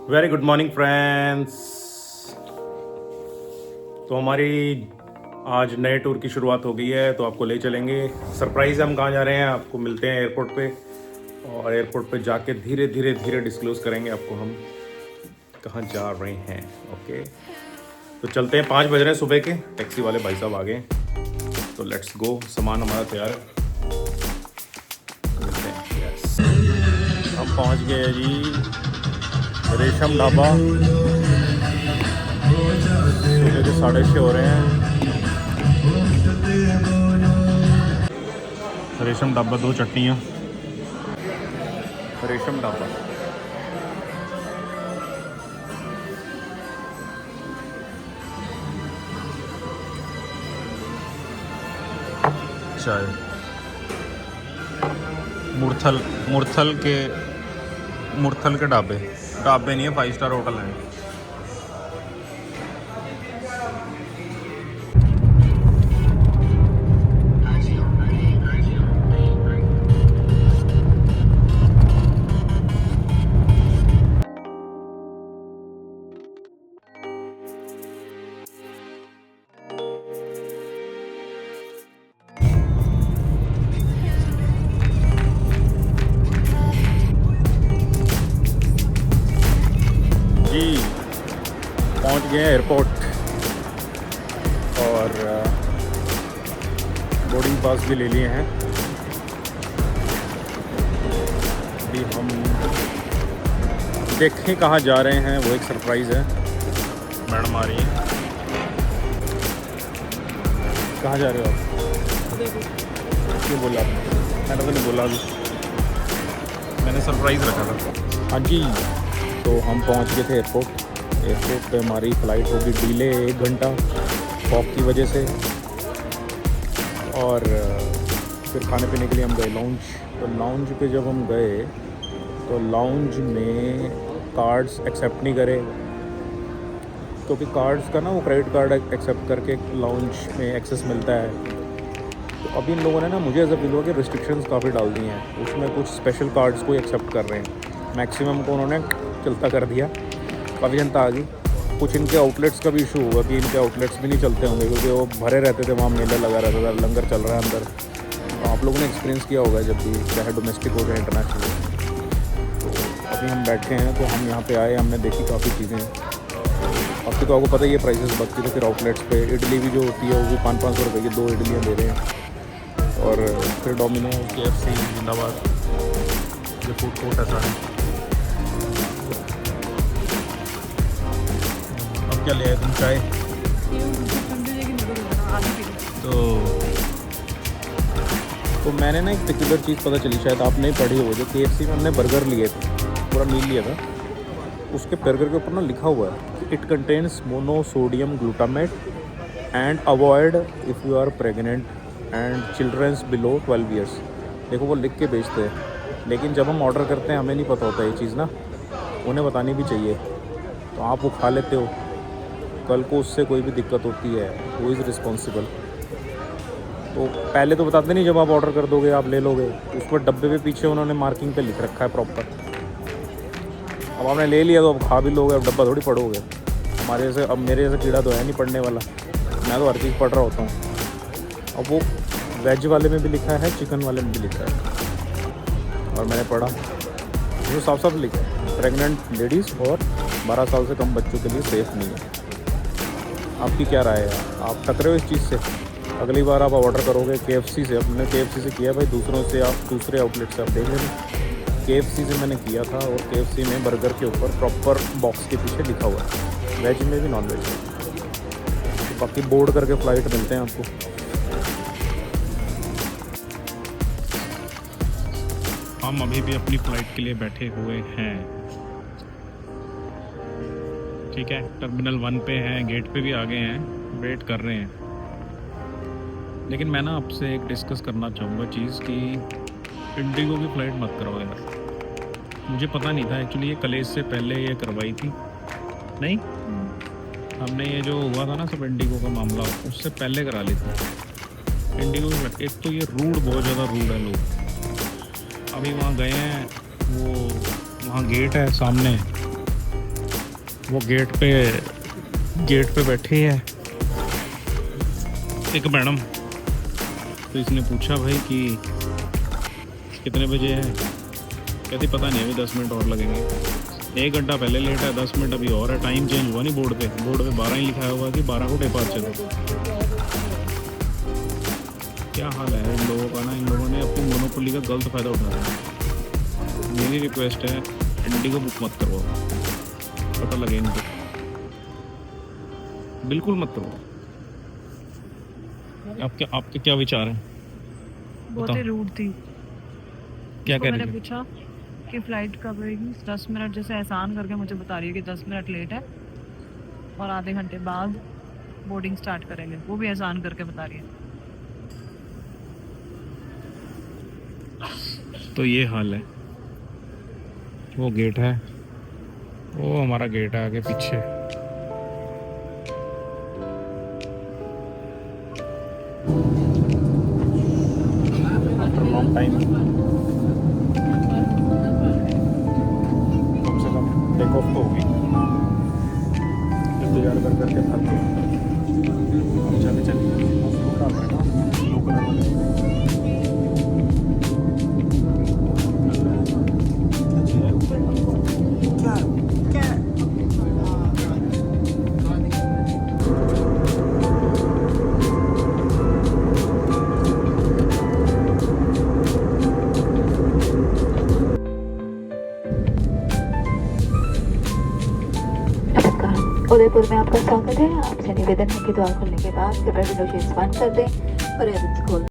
Very good morning friends. तो हमारी आज नए टूर की शुरुआत हो गई है, तो आपको ले चलेंगे। सरप्राइज़ हम कहाँ जा रहे हैं आपको मिलते हैं एयरपोर्ट पे, और एयरपोर्ट पे जाके धीरे धीरे धीरे डिस्क्लोज़ करेंगे आपको हम कहाँ जा रहे हैं। ओके, तो चलते हैं। 5 बज रहे हैं सुबह के, टैक्सी वाले भाई साहब आ गए, तो लेट्स गो। सामान हमारा तैयार है, मिलते हैं। यस, हम पहुँच गए हैं जी रेशम ढाबा। सुबह के 6:30 हो रहे हैं। रेशम ढाबा, 2 चटनियाँ। रेशम ढाबा। चाय। मुरथल के ढाबे नहीं है, 5 स्टार होटल है। जी पहुंच गए हैं एयरपोर्ट, और बोर्डिंग पास भी ले लिए हैं। अभी हम देखें कहाँ जा रहे हैं, वो एक सरप्राइज़ है। मैडम आ रही है। कहाँ जा रहे हो आप? क्यों बोला आपने? मैंने तो नहीं बोला अभी, मैंने सरप्राइज़ रखा था। हाँ जी, तो हम पहुंच गए थे एयरपोर्ट पे। हमारी फ़्लाइट होगी डिले 1 घंटा फॉग की वजह से, और फिर खाने पीने के लिए हम गए लाउंज। तो लाउंज पे जब हम गए तो लाउंज में कार्ड्स एक्सेप्ट नहीं करे, क्योंकि कार्ड्स का ना वो क्रेडिट कार्ड एक्सेप्ट करके लाउंज में एक्सेस मिलता है। तो अभी इन लोगों ने ना, मुझे ऐसा फील हुआ कि रिस्ट्रिक्शंस काफ़ी डाल दी हैं, उसमें कुछ स्पेशल कार्ड्स को एक्सेप्ट कर रहे हैं। मैक्सिमम को उन्होंने चलता कर दिया, काफ़ी जनता आ गई। कुछ इनके आउटलेट्स का भी इशू होगा कि इनके आउटलेट्स भी नहीं चलते होंगे, क्योंकि वो भरे रहते थे, वहाँ मेला लगा रहता था, लंगर चल रहा है अंदर। तो आप लोगों ने एक्सपीरियंस किया होगा जब भी, चाहे डोमेस्टिक हो जाए इंटरनेशनल। तो अभी हम बैठे हैं, तो हम यहाँ पे आए, हमने देखी काफ़ी चीज़ें। अब तो आपको पता ही है प्राइसेस बढ़ती थे। फिर आउटलेट्स पे इडली भी जो होती है वो भी 500-500 रुपये की 2 इडलियाँ दे रहे हैं। और फिर डोमिनो, KFC जिंदाबाद, ये फूड कोर्ट है सारे। अब क्या ले आए तुम? चाय? तो मैंने ना एक पर्टिकुलर चीज़ पता चली, शायद आपने पढ़ी हो, जो KFC में हमने बर्गर लिए थे, पूरा मील लिया था। उसके बर्गर के ऊपर ना लिखा हुआ है कि it contains monosodium glutamate and avoid if you are pregnant and childrens below 12 years. देखो वो लिख के बेचते हैं, लेकिन जब हम ऑर्डर करते हैं हमें नहीं पता होता ये चीज़ ना, उन्हें बतानी भी चाहिए। तो आप वो खा लेते हो, कल को उससे कोई भी दिक्कत होती है, वो इज़ रिस्पॉन्सिबल। तो पहले तो बताते नहीं, जब आप ऑर्डर कर दोगे आप ले लोगे, उस पर डब्बे पे पीछे उन्होंने मार्किंग पे लिख रखा है प्रॉपर। अब आपने ले लिया तो अब खा भी लोगे, अब डब्बा थोड़ी पढ़ोगे। हमारे जैसे, अब मेरे जैसे कीड़ा तो है नहीं पढ़ने वाला, मैं तो हर चीज़ पढ़ रहा होता हूँ। अब वो वेज वाले में भी लिखा है, चिकन वाले में भी लिखा है, और मैंने पढ़ा, जो साफ साफ लिखा है प्रेग्नेंट लेडीज़ और 12 साल से कम बच्चों के लिए सेफ़ नहीं है। आपकी क्या राय है? आप टकरे हो इस चीज़ से? अगली बार आप ऑर्डर करोगे KFC से, अपने KFC से किया भाई, दूसरों से आप दूसरे आउटलेट से आप देख लेना। KFC से मैंने किया था, और KFC में बर्गर के ऊपर प्रॉपर बॉक्स के पीछे लिखा हुआ है, वेज में भी नॉन वेज में। तो बाकी बोर्ड करके फ़्लाइट मिलते हैं आपको। हम अभी भी अपनी फ़्लाइट के लिए बैठे हुए हैं, ठीक है। टर्मिनल 1 पे हैं, गेट पे भी आ गए हैं, वेट कर रहे हैं। लेकिन मैं ना आपसे एक डिस्कस करना चाहूँगा चीज़ कि इंडिगो की फ़्लाइट मत कराओ यार। मुझे पता नहीं था एक्चुअली, ये कलेज से पहले ये करवाई थी नहीं, हमने ये जो हुआ था ना सब इंडिगो का मामला, उससे पहले करा ली थी इंडिगो की। एक तो ये रूड, बहुत ज़्यादा रूड है लोग। अभी वहाँ गए हैं, वो वहाँ गेट है सामने, वो गेट पे बैठी है एक मैडम। तो इसने पूछा भाई कि कितने बजे है, कहती पता नहीं, अभी 10 मिनट और लगेंगे। 1 घंटा पहले लेट है, 10 मिनट अभी और है। टाइम चेंज हुआ नहीं बोर्ड पे 12 ही लिखा हुआ कि 12 को डिपार्ट चलो। क्या हाल है इन लोगों का ना, इन लोगों ने अपनी मोनोपोली का गलत फ़ायदा उठाया है। मेरी रिक्वेस्ट है, इंडिगो बुक मत करवाओ, पता लगे इनको, बिल्कुल मत करवाओ। आपके क्या विचार हैं? बहुत ही रूड थी। क्या कह मैंने रही है? पूछा कि फ्लाइट कब रहेगी, 10 मिनट जैसे एहसान करके मुझे बता रही है कि 10 मिनट लेट है और आधे घंटे बाद बोर्डिंग स्टार्ट करेंगे, वो भी एहसान करके बता रही है। तो ये हाल है। वो गेट है, वो हमारा गेट है आगे पीछे। आफ्टर लॉन्ग टाइम कम से कम टेक ऑफ तो होगी। इंतजार कर करके थक गए। अब चले चलिए उसको डाल रहे ना ब्लू कलर वाले। उदयपुर में आपका स्वागत है। आपसे निवेदन है कि द्वार खुलने के बाद कृपया विंडो शीट्स बंद कर दें और एयरबैग्स खोल